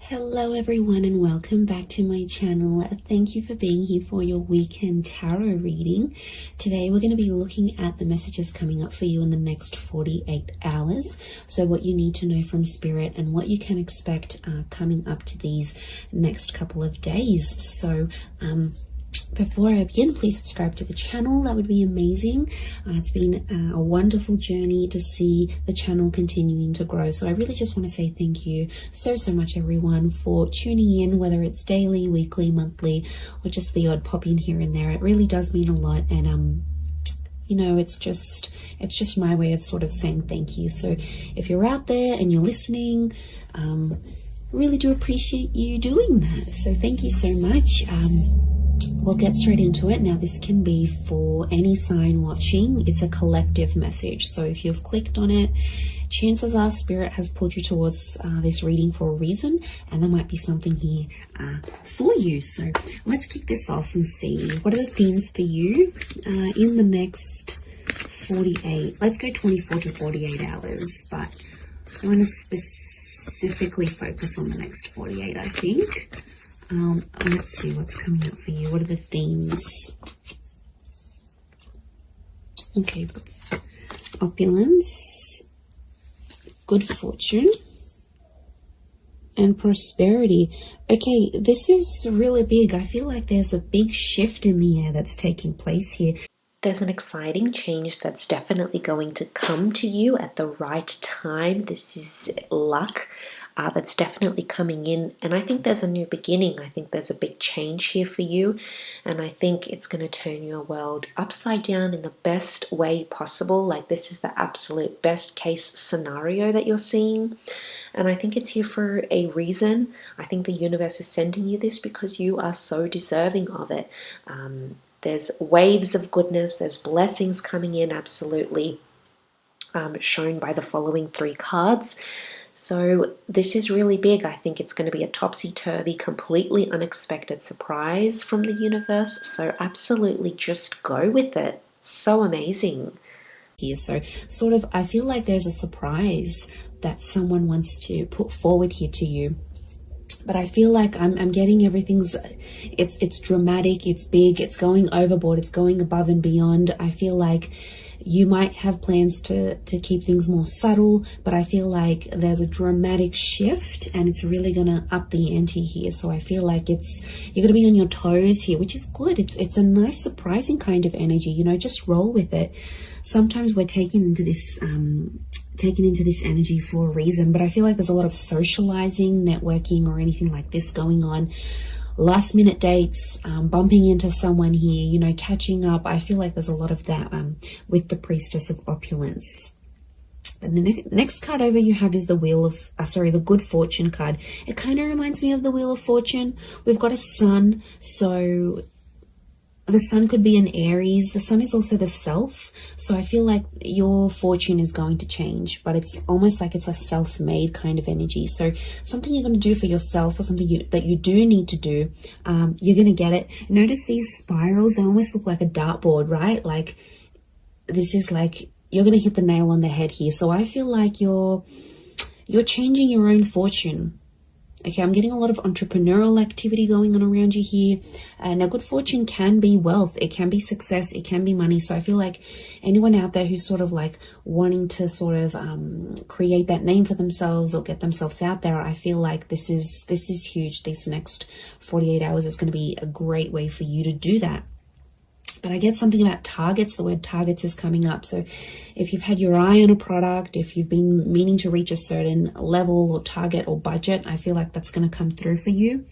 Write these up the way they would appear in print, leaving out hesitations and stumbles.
Hello everyone and welcome back to my channel. Thank you for being here for your weekend tarot reading. Today we're going to be looking at the messages coming up for you in the next 48 hours. So what you need to know from Spirit and what you can expect coming up to these next couple of days. So before I begin, please subscribe to the channel. That would be amazing. It's been a wonderful journey to see the channel continuing to grow. So I really just want to say thank you so much, everyone, for tuning in, whether it's daily, weekly, monthly, or just the odd pop in here and there. It really does mean a lot. And you know, it's just my way of sort of saying thank you. So if you're out there and you're listening, really do appreciate you doing that. So thank you so much. We'll get straight into it. Now, this can be for any sign watching. It's a collective message. So if you've clicked on it, chances are Spirit has pulled you towards this reading for a reason, and there might be something here for you. So let's kick this off and see what are the themes for you in the next 48. Let's go 24 to 48 hours, but I want to specifically focus on the next 48, I think. Let's see what's coming up for you. What are the themes? Okay, opulence, good fortune, and prosperity. Okay, this is really big. I feel like there's a big shift in the air that's taking place here. There's an exciting change that's definitely going to come to you at the right time. This is luck. That's definitely coming in, and I think there's a new beginning. I think there's a big change here for you, and I think it's going to turn your world upside down in the best way possible. Like, this is the absolute best case scenario that you're seeing, and I think it's here for a reason. I think the universe is sending you this because you are so deserving of it. There's waves of goodness, there's blessings coming in, absolutely, shown by the following three cards. So this is really big. I think it's going to be a topsy-turvy, completely unexpected surprise from the universe. So absolutely just go with it. So amazing. Here, so sort of, I feel like there's a surprise that someone wants to put forward here to you. But I feel like I'm getting everything's, it's dramatic, it's big, it's going overboard, it's going above and beyond. I feel like you might have plans to keep things more subtle, but I feel like there's a dramatic shift and it's really going to up the ante here. So I feel like you're going to be on your toes here, which is good. It's a nice, surprising kind of energy, you know, just roll with it. Sometimes we're taken into this energy for a reason, but I feel like there's a lot of socializing, networking, or anything like this going on. Last minute dates, bumping into someone here, you know, catching up. I feel like there's a lot of that with the Priestess of Opulence. And the next card over you have is the Wheel of, the Good Fortune card. It kind of reminds me of the Wheel of Fortune. We've got a sun, so the sun could be an Aries. The sun is also the self. So I feel like your fortune is going to change, but it's almost like it's a self-made kind of energy. So something you're going to do for yourself, or something that you do need to do, you're going to get it. Notice these spirals, they almost look like a dartboard, right? Like, this is like, you're going to hit the nail on the head here. So I feel like you're changing your own fortune. Okay, I'm getting a lot of entrepreneurial activity going on around you here. Now, good fortune can be wealth. It can be success. It can be money. So I feel like anyone out there who's sort of like wanting to sort of create that name for themselves or get themselves out there, I feel like this is huge. These next 48 hours is going to be a great way for you to do that. But I get something about targets. The word targets is coming up. So if you've had your eye on a product, if you've been meaning to reach a certain level or target or budget, I feel like that's going to come through for you.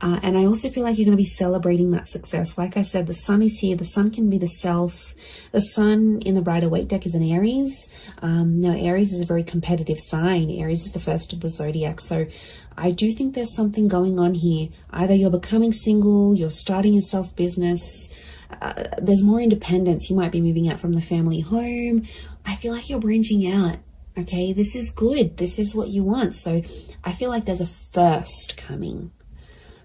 And I also feel like you're going to be celebrating that success. Like I said, the sun is here. The sun can be the self. The sun in the Rider-Waite deck is an Aries. Now, Aries is a very competitive sign. Aries is the first of the zodiac. So I do think there's something going on here. Either you're becoming single, you're starting your self-business, there's more independence. You might be moving out from the family home. I feel like you're branching out. Okay, this is good. This is what you want. So I feel like there's a first coming.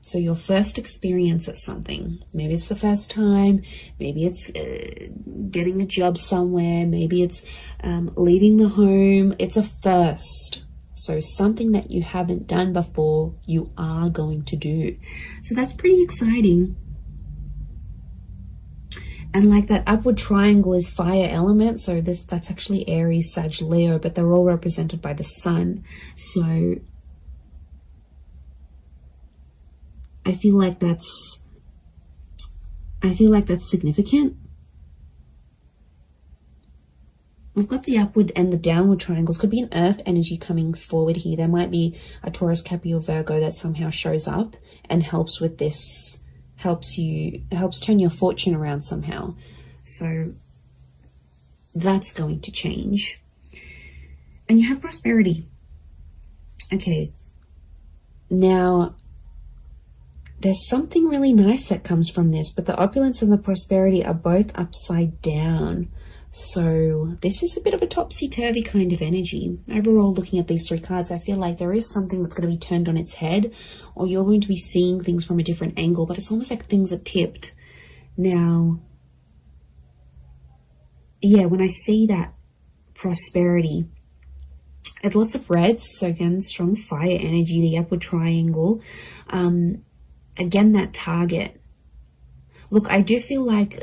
So your first experience at something, maybe it's the first time, maybe it's getting a job somewhere, maybe it's leaving the home. It's a first. So something that you haven't done before, you are going to do. So that's pretty exciting. And like that upward triangle is fire element. So that's actually Aries, Sag, Leo, but they're all represented by the sun. So I feel like that's significant. We've got the upward and the downward triangles. Could be an earth energy coming forward here. There might be a Taurus, Capricorn, Virgo that somehow shows up and helps with this, helps turn your fortune around somehow. So that's going to change. And you have prosperity. Okay. Now, there's something really nice that comes from this, but the opulence and the prosperity are both upside down. So this is a bit of a topsy-turvy kind of energy. Overall, looking at these three cards, I feel like there is something that's going to be turned on its head, or you're going to be seeing things from a different angle, but it's almost like things are tipped. Now, yeah, when I see that prosperity, it's lots of reds. So again, strong fire energy, the upward triangle. Again, that target. Look, I do feel like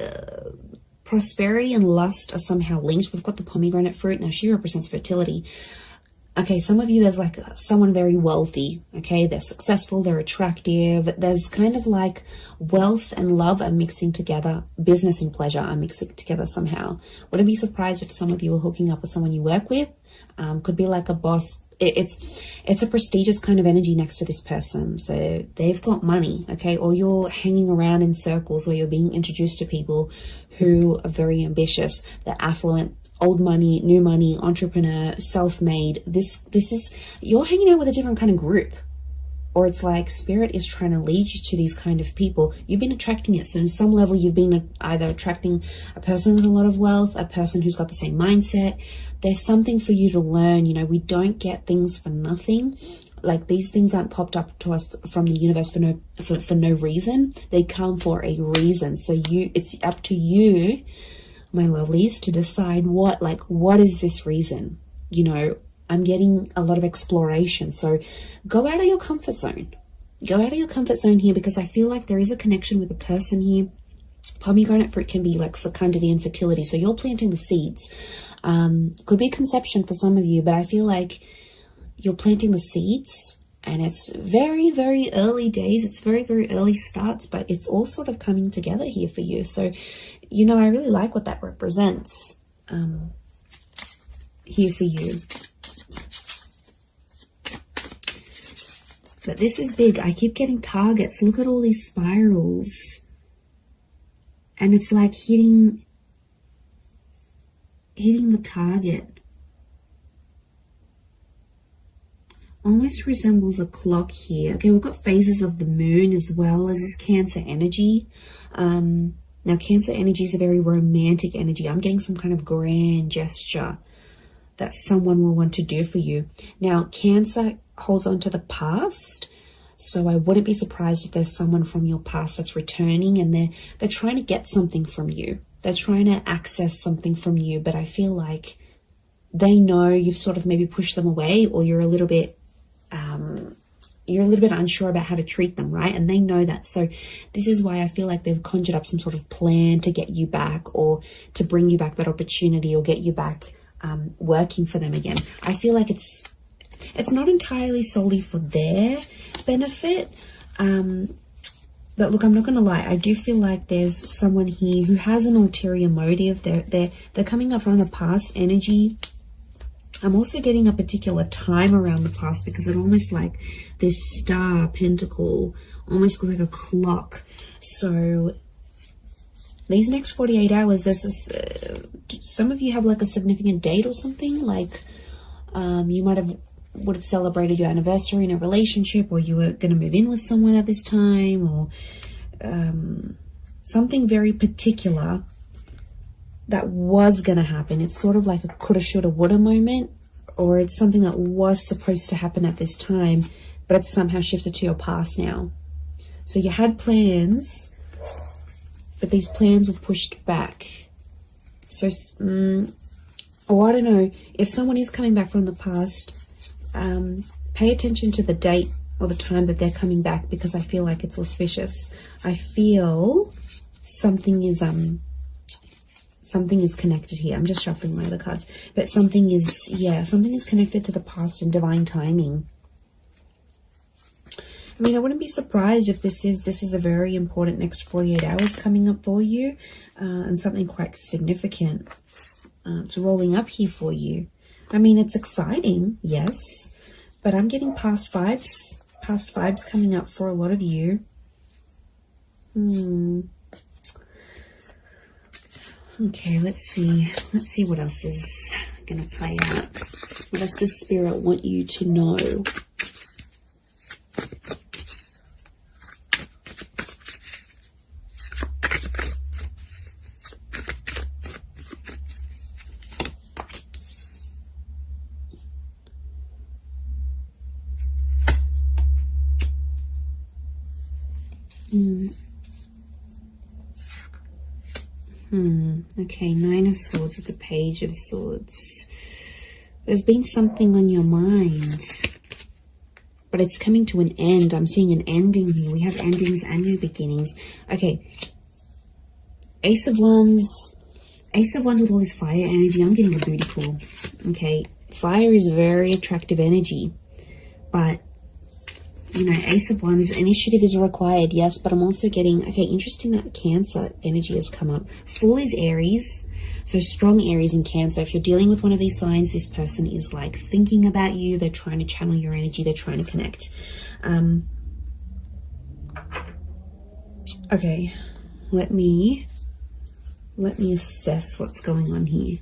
prosperity and lust are somehow linked. We've got the pomegranate fruit. Now, she represents fertility. Okay, some of you, there's like someone very wealthy. Okay, they're successful, they're attractive. There's kind of like wealth and love are mixing together. Business and pleasure are mixing together somehow. Wouldn't be surprised if some of you are hooking up with someone you work with. Could be like a boss. It's a prestigious kind of energy next to this person. So they've got money, okay? Or you're hanging around in circles where you're being introduced to people who are very ambitious. They're affluent, old money, new money, entrepreneur, self-made. This is, you're hanging out with a different kind of group. Or it's like spirit is trying to lead you to these kind of people. You've been attracting it. So on some level, you've been either attracting a person with a lot of wealth, a person who's got the same mindset. There's something for you to learn. You know, we don't get things for nothing. Like, these things aren't popped up to us from the universe for no reason. They come for a reason. So it's up to you, my lovelies, to decide what is this reason? You know, I'm getting a lot of exploration. So go out of your comfort zone. Go out of your comfort zone here, because I feel like there is a connection with a person here. Pomegranate fruit can be like fecundity and fertility. So you're planting the seeds. Could be conception for some of you, but I feel like you're planting the seeds, and it's very, very early days. It's very, very early starts, but it's all sort of coming together here for you. So, you know, I really like what that represents here for you. But this is big. I keep getting targets. Look at all these spirals. And it's like hitting the target. Almost resembles a clock here. Okay, we've got phases of the moon as well as this Cancer energy. Now, Cancer energy is a very romantic energy. I'm getting some kind of grand gesture that someone will want to do for you. Now, Cancer holds on to the past. So I wouldn't be surprised if there's someone from your past that's returning, and they're trying to get something from you. They're trying to access something from you, but I feel like they know you've sort of maybe pushed them away, or you're a little bit unsure about how to treat them, right? And they know that. So this is why I feel like they've conjured up some sort of plan to get you back, or to bring you back that opportunity, or get you back working for them again. I feel like it's not entirely solely for their benefit. But look, I'm not going to lie. I do feel like there's someone here who has an ulterior motive. They're coming up from the past energy. I'm also getting a particular time around the past, because it almost like this star pentacle almost looks like a clock. So these next 48 hours, there's this, some of you have like a significant date or something. Like you would have celebrated your anniversary in a relationship, or you were going to move in with someone at this time, or something very particular that was going to happen. It's sort of like a coulda, shoulda, woulda moment, or it's something that was supposed to happen at this time, but it's somehow shifted to your past now. So you had plans, but these plans were pushed back. So, I don't know, if someone is coming back from the past, Pay attention to the date or the time that they're coming back, because I feel like it's auspicious. I feel something is connected here. I'm just shuffling my other cards, but something is connected to the past and divine timing. I mean, I wouldn't be surprised if this is a very important next 48 hours coming up for you, and something quite significant it's rolling up here for you. I mean, it's exciting, yes, but I'm getting past vibes coming up for a lot of you. Okay, let's see what else is going to play out. What else does Spirit want you to know? Okay, Nine of Swords with the Page of Swords. There's been something on your mind, but it's coming to an end. I'm seeing an ending here. We have endings and new beginnings. Okay, Ace of Wands with all this fire energy. I'm getting a booty call. Okay, fire is very attractive energy, but you know, Ace of Wands, initiative is required, yes, but I'm also getting, okay, interesting that Cancer energy has come up. Fool is Aries, so strong Aries and Cancer. If you're dealing with one of these signs, this person is like thinking about you. They're trying to channel your energy. They're trying to connect. Okay, let me assess what's going on here.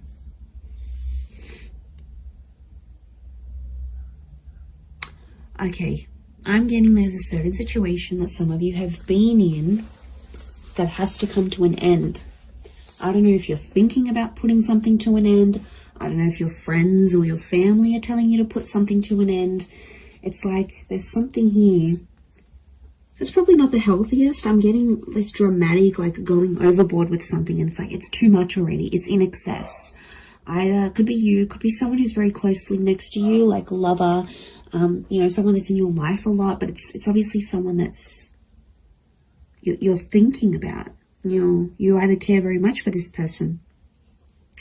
Okay. I'm getting there's a certain situation that some of you have been in that has to come to an end. I don't know if you're thinking about putting something to an end. I don't know if your friends or your family are telling you to put something to an end. It's like there's something here. It's probably not the healthiest. I'm getting this dramatic, like going overboard with something, and it's like it's too much already. It's in excess. Either could be you, could be someone who's very closely next to you, like a lover, you know, someone that's in your life a lot, but it's obviously someone that's you're thinking about. You either care very much for this person,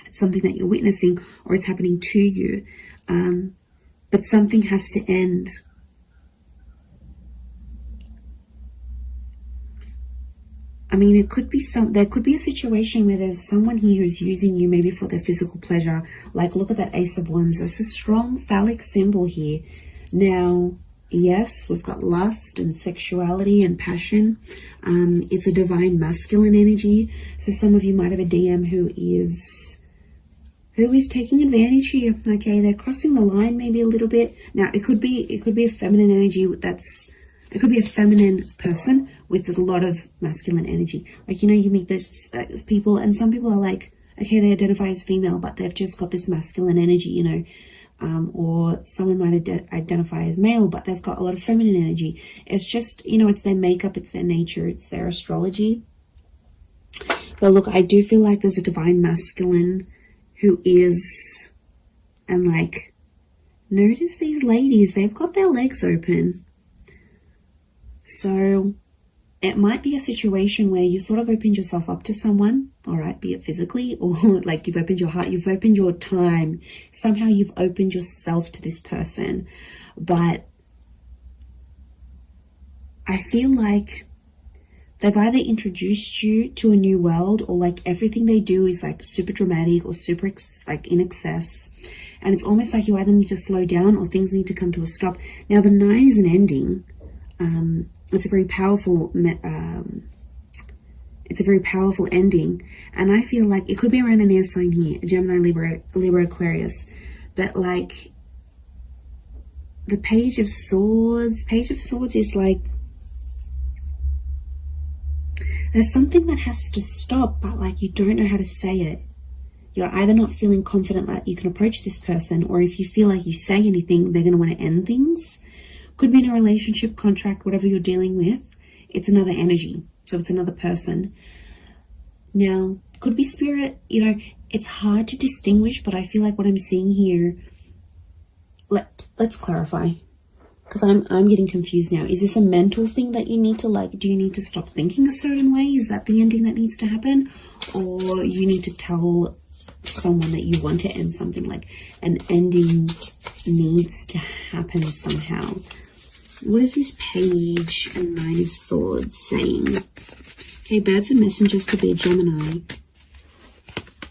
it's something that you're witnessing, or it's happening to you, but something has to end. I mean, it could be there could be a situation where there's someone here who's using you maybe for their physical pleasure. Like, look at that Ace of Wands. That's a strong phallic symbol here. Now, yes, we've got lust and sexuality and passion. It's a divine masculine energy. So some of you might have a DM who is taking advantage here. Okay, they're crossing the line maybe a little bit. Now, it could be a feminine energy it could be a feminine person with a lot of masculine energy. Like, you know, you meet those people, and some people are like, okay, they identify as female, but they've just got this masculine energy, you know. Or someone might identify as male, but they've got a lot of feminine energy. It's just, you know, it's their makeup, it's their nature, it's their astrology. But look, I do feel like there's a divine masculine who is, and like, notice these ladies, they've got their legs open. So it might be a situation where you sort of opened yourself up to someone, all right, be it physically or like you've opened your heart, you've opened your time. Somehow you've opened yourself to this person. But I feel like they've either introduced you to a new world, or like everything they do is like super dramatic or super like in excess. And it's almost like you either need to slow down or things need to come to a stop. Now, the 9 is an ending. It's a very powerful ending, and I feel like it could be around an air sign here, Gemini, Libra, Aquarius, but like the Page of Swords is like there's something that has to stop, but like you don't know how to say it. You're either not feeling confident that you can approach this person, or if you feel like you say anything, they're going to want to end things. Could be in a relationship, contract, whatever you're dealing with. It's another energy. So it's another person. Now, could be spirit. You know, it's hard to distinguish, but I feel like what I'm seeing here, let's clarify, because I'm getting confused now. Is this a mental thing that you need to, like, do you need to stop thinking a certain way? Is that the ending that needs to happen? Or you need to tell someone that you want to end something, like an ending needs to happen somehow? What is this page and Nine of Swords saying? Okay, birds and messengers could be a Gemini.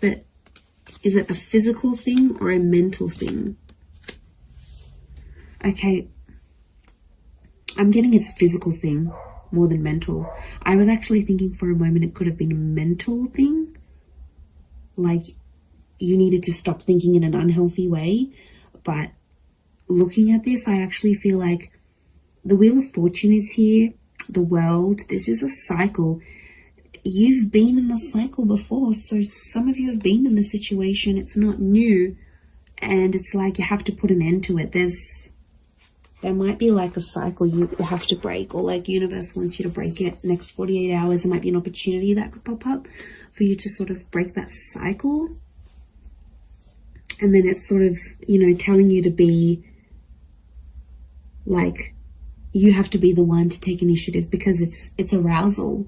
But is it a physical thing or a mental thing? Okay, I'm getting it's a physical thing more than mental. I was actually thinking for a moment it could have been a mental thing. Like you needed to stop thinking in an unhealthy way. But looking at this, I actually feel like the Wheel of Fortune is here. The World. This is a cycle. You've been in the cycle before. So some of you have been in this situation. It's not new. And it's like you have to put an end to it. There might be like a cycle you have to break, or like universe wants you to break it next 48 hours. There might be an opportunity that could pop up for you to sort of break that cycle. And then it's sort of, you know, telling you to be like, you have to be the one to take initiative because it's arousal.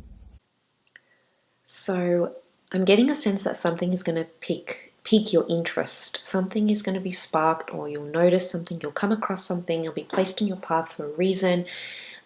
So I'm getting a sense that something is going to pique your interest. Something is going to be sparked, or you'll notice something, you'll come across something, it'll be placed in your path for a reason.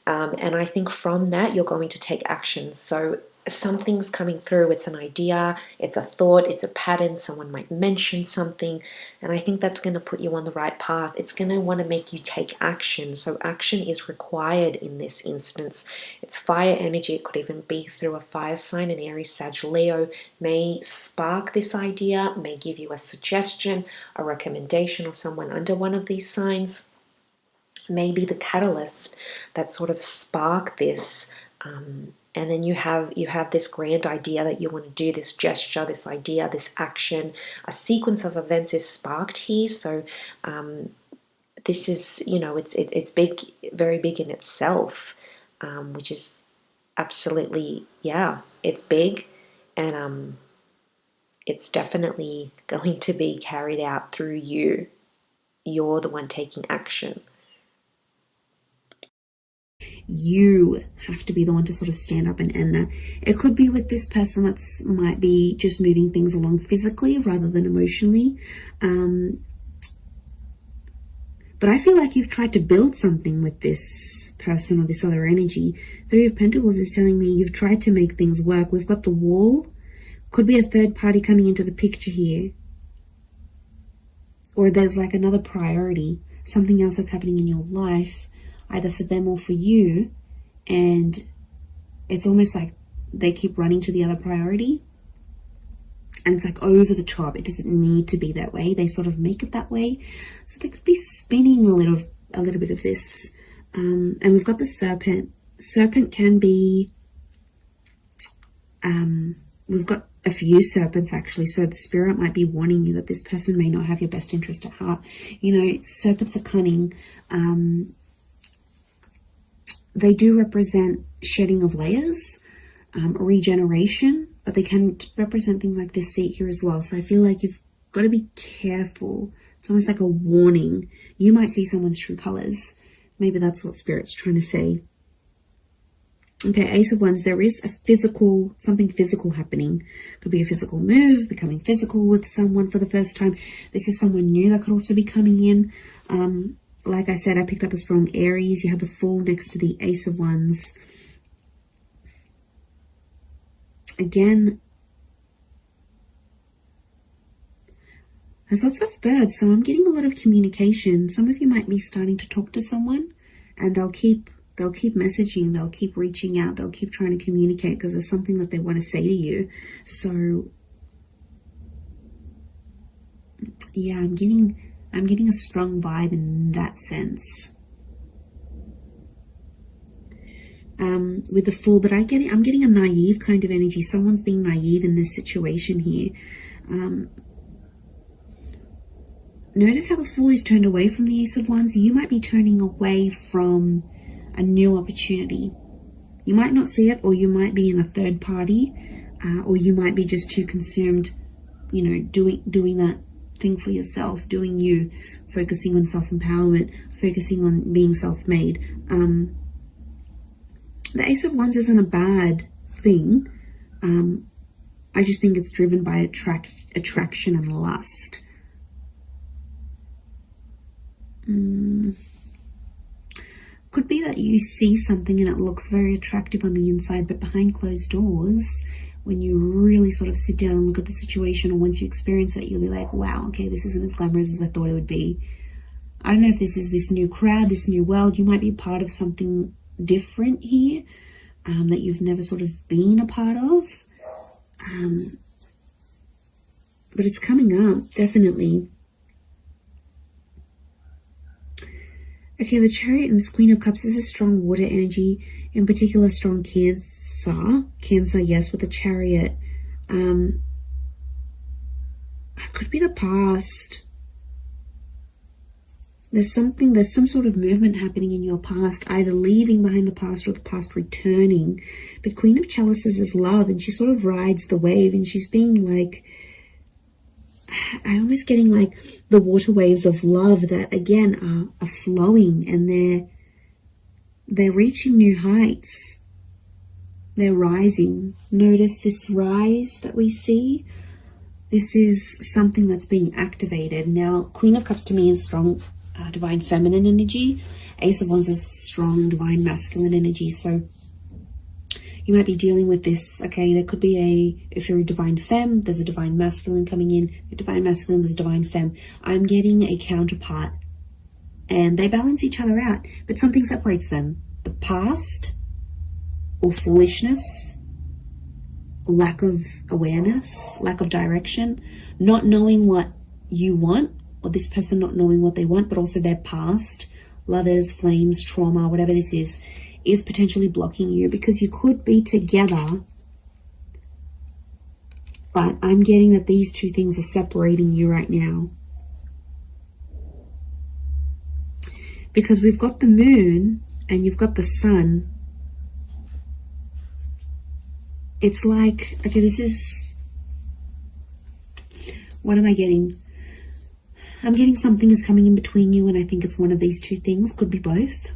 And I think from that, you're going to take action. So something's coming through. It's an idea, it's a thought, it's a pattern. Someone might mention something. And I think that's going to put you on the right path. It's going to want to make you take action. So action is required in this instance. It's fire energy. It could even be through a fire sign. An Aries, Sag, Leo may spark this idea, may give you a suggestion, a recommendation, or someone under one of these signs may be the catalyst that sort of spark this. And then you have this grand idea that you want to do, this gesture, this idea, this action. A sequence of events is sparked here. So this is, you know, it's big, very big in itself, which is absolutely, yeah, it's big. And it's definitely going to be carried out through you. You're the one taking action. You have to be the one to sort of stand up and end that. It could be with this person that might be just moving things along physically rather than emotionally. But I feel like you've tried to build something with this person or this other energy. Three of Pentacles is telling me you've tried to make things work. We've got the Wall. Could be a third party coming into the picture here. Or there's like another priority, something else that's happening in your life, either for them or for you, and it's almost like they keep running to the other priority, and it's like over the top. It doesn't need to be that way. They sort of make it that way, so they could be spinning a little bit of this. And we've got the Serpent. Serpent can be, we've got a few serpents actually, so the spirit might be warning you that this person may not have your best interest at heart. You know, serpents are cunning. They do represent shedding of layers, regeneration, but they can represent things like deceit here as well. So I feel like you've got to be careful. It's almost like a warning. You might see someone's true colors. Maybe that's what Spirit's trying to say. Okay, Ace of Wands, there is a something physical happening. Could be a physical move, becoming physical with someone for the first time. This is someone new that could also be coming in. Like I said, I picked up a strong Aries. You have the Fool next to the Ace of Wands. Again, there's lots of birds, so I'm getting a lot of communication. Some of you might be starting to talk to someone, and they'll keep messaging, they'll keep reaching out, they'll keep trying to communicate because there's something that they want to say to you. So yeah, I'm getting a strong vibe in that sense. With the Fool, but I'm getting a naive kind of energy. Someone's being naive in this situation here. Notice how the Fool is turned away from the Ace of Wands. You might be turning away from a new opportunity. You might not see it, or you might be in a third party, or you might be just too consumed, you know, doing that thing for yourself, doing you, focusing on self-empowerment, focusing on being self-made. The Ace of Wands isn't a bad thing. I just think it's driven by attraction and lust. Could be that you see something and it looks very attractive on the inside, but behind closed doors, when you really sort of sit down and look at the situation, or once you experience it, you'll be like, wow, okay, this isn't as glamorous as I thought it would be. I don't know if this is this new crowd, this new world. You might be part of something different here that you've never sort of been a part of. But it's coming up, definitely. Okay, the Chariot and this Queen of Cups is a strong water energy, in particular strong Cancer, yes, with the Chariot. It could be the past. There's some sort of movement happening in your past, either leaving behind the past or the past returning. But Queen of Chalices is love, and she sort of rides the wave, and she's being like, I'm almost getting like the water waves of love that again are flowing, and they're reaching new heights. They're rising. Notice this rise that we see. This is something that's being activated. Now, Queen of Cups to me is strong divine feminine energy. Ace of Wands is strong divine masculine energy. So you might be dealing with this. Okay, there could be if you're a divine femme, there's a divine masculine coming in. A divine masculine, there's a divine femme. I'm getting a counterpart, and they balance each other out, but something separates them. The past, or foolishness, lack of awareness, lack of direction, not knowing what you want, or this person not knowing what they want, but also their past, lovers, flames, trauma, whatever this is potentially blocking you, because you could be together, but I'm getting that these two things are separating you right now. Because we've got the moon and you've got the sun. It's like, okay, this is, what am I getting? I'm getting something is coming in between you, and I think it's one of these two things, could be both.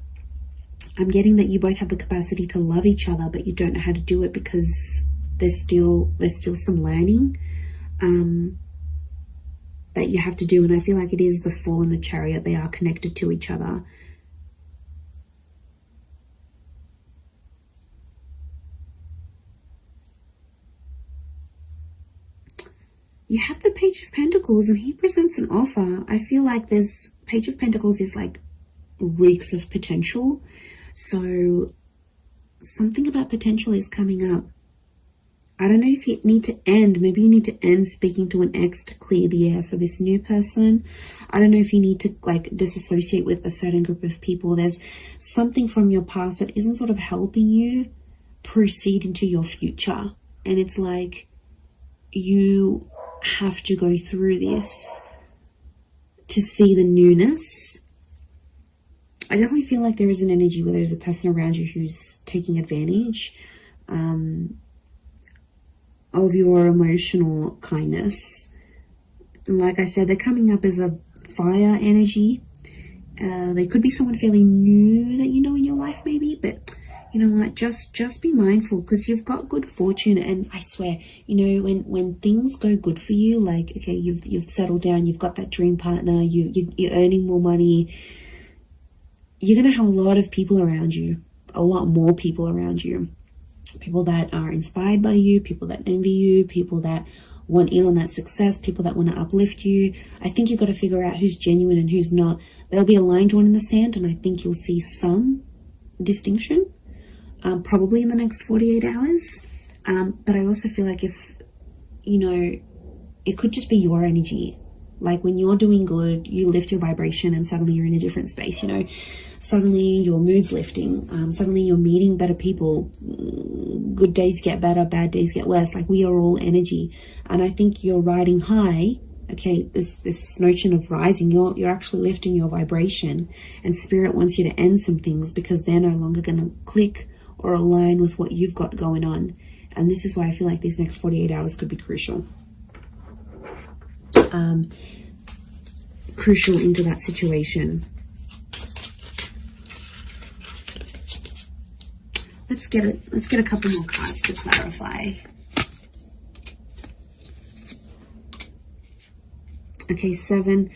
I'm getting that you both have the capacity to love each other, but you don't know how to do it because there's still some learning that you have to do. And I feel like it is the Fool and the Chariot. They are connected to each other. You have the Page of Pentacles, and he presents an offer. I feel like there's Page of Pentacles is like reeks of potential. So something about potential is coming up. I don't know if you need to end. Maybe you need to end speaking to an ex to clear the air for this new person. I don't know if you need to like disassociate with a certain group of people. There's something from your past that isn't sort of helping you proceed into your future. And it's like you have to go through this to see the newness. I definitely feel like there is an energy where there's a person around you who's taking advantage of your emotional kindness. Like I said, they're coming up as a fire energy. They could be someone fairly new that you know in your life maybe, but you know what, just be mindful, because you've got good fortune. And I swear, you know, when things go good for you, like, okay, you've settled down, you've got that dream partner, you're earning more money, you're going to have a lot of people around you, a lot more people around you, people that are inspired by you, people that envy you, people that want in on that success, people that want to uplift you. I think you've got to figure out who's genuine and who's not. There'll be a line drawn in the sand, and I think you'll see some distinction, probably in the next 48 hours. But I also feel like if, you know, it could just be your energy. Like when you're doing good, you lift your vibration and suddenly you're in a different space, you know. Suddenly your mood's lifting. Suddenly you're meeting better people. Good days get better, bad days get worse. Like we are all energy. And I think you're riding high. Okay, this notion of rising, you're actually lifting your vibration. And Spirit wants you to end some things because they're no longer going to click or align with what you've got going on. And this is why I feel like these next 48 hours could be crucial. crucial into that situation. Let's get a couple more cards to clarify. Okay, 7.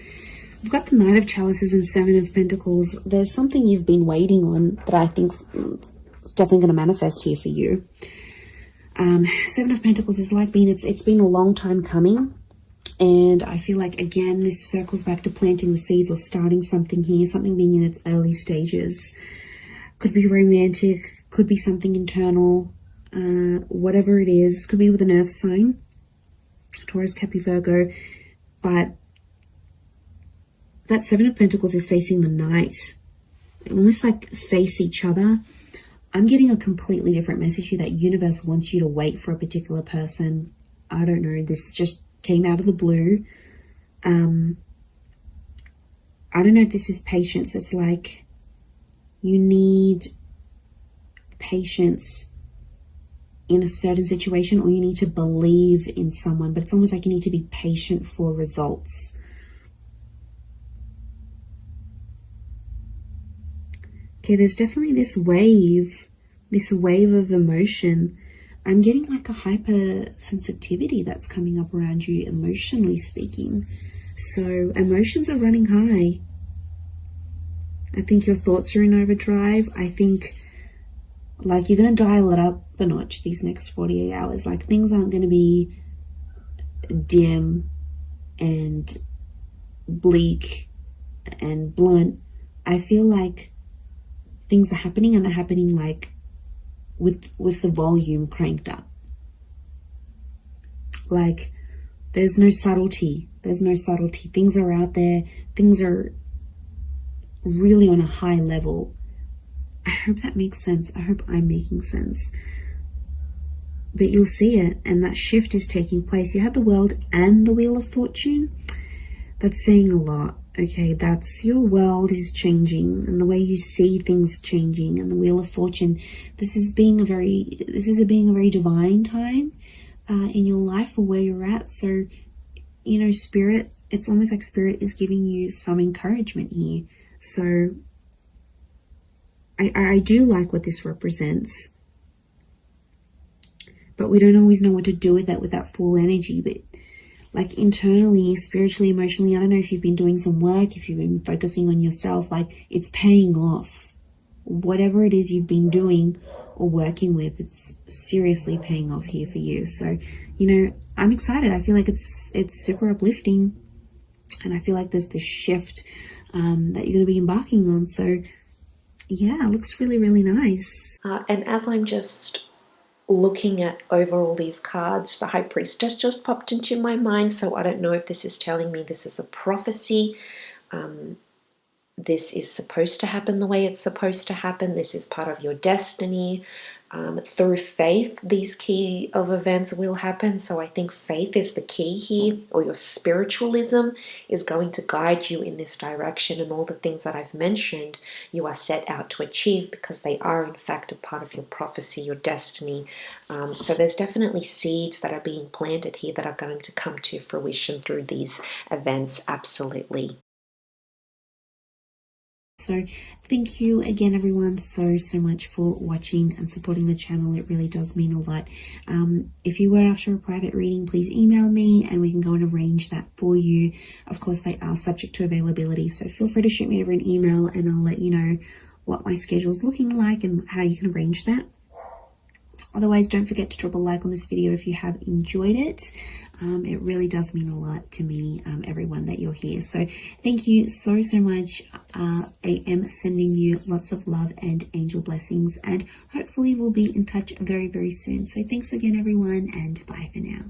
We've got the Knight of Chalices and 7 of Pentacles. There's something you've been waiting on that I think is definitely going to manifest here for you. 7 of Pentacles is like it's been a long time coming. And I feel like, again, this circles back to planting the seeds or starting something here, something being in its early stages. Could be romantic, could be something internal, whatever it is. Could be with an earth sign, Taurus, Capricorn, Virgo. But that 7 of Pentacles is facing the Knight. Almost like face each other. I'm getting a completely different message here, that universe wants you to wait for a particular person. I don't know, this just came out of the blue. I don't know if this is patience. It's like you need patience in a certain situation, or you need to believe in someone, but it's almost like you need to be patient for results. Okay, there's definitely this wave of emotion. I'm getting like a hypersensitivity that's coming up around you, emotionally speaking. So emotions are running high. I think your thoughts are in overdrive. I think like you're going to dial it up a notch these next 48 hours. Like things aren't going to be dim and bleak and blunt. I feel like things are happening, and they're happening like with the volume cranked up. Like there's no subtlety. Things are out there. Things are really on a high level. I hope that makes sense. I hope I'm making sense. But you'll see it, and that shift is taking place. You have the World and the Wheel of Fortune. That's saying a lot. Okay, that's your world is changing, and the way you see things changing, and the Wheel of Fortune. This is being a very divine time in your life, or where you're at. So, you know, Spirit, it's almost like Spirit is giving you some encouragement here. So I do like what this represents, but we don't always know what to do with that full energy. But like internally, spiritually, emotionally, I don't know if you've been doing some work, if you've been focusing on yourself, like it's paying off. Whatever it is you've been doing or working with, it's seriously paying off here for you. So, you know, I'm excited. I feel like it's super uplifting, and I feel like there's this shift that you're going to be embarking on. So yeah, it looks really, really nice. And as I'm just looking at over all these cards, the High Priestess just popped into my mind. So I don't know if this is telling me this is a prophecy. This is supposed to happen the way it's supposed to happen. This is part of your destiny. Through faith, these key of events will happen. So I think faith is the key here, or your spiritualism is going to guide you in this direction. And all the things that I've mentioned, you are set out to achieve, because they are in fact a part of your prophecy, your destiny. So there's definitely seeds that are being planted here that are going to come to fruition through these events. Absolutely. So thank you again, everyone, so much for watching and supporting the channel. It really does mean a lot. If you were after a private reading, please email me and we can go and arrange that for you. Of course, they are subject to availability, so feel free to shoot me over an email and I'll let you know what my schedule is looking like and how you can arrange that. Otherwise, don't forget to drop a like on this video if you have enjoyed it. It really does mean a lot to me, everyone, that you're here. So thank you so much. I am sending you lots of love and angel blessings, and hopefully we'll be in touch very, very soon. So thanks again, everyone, and bye for now.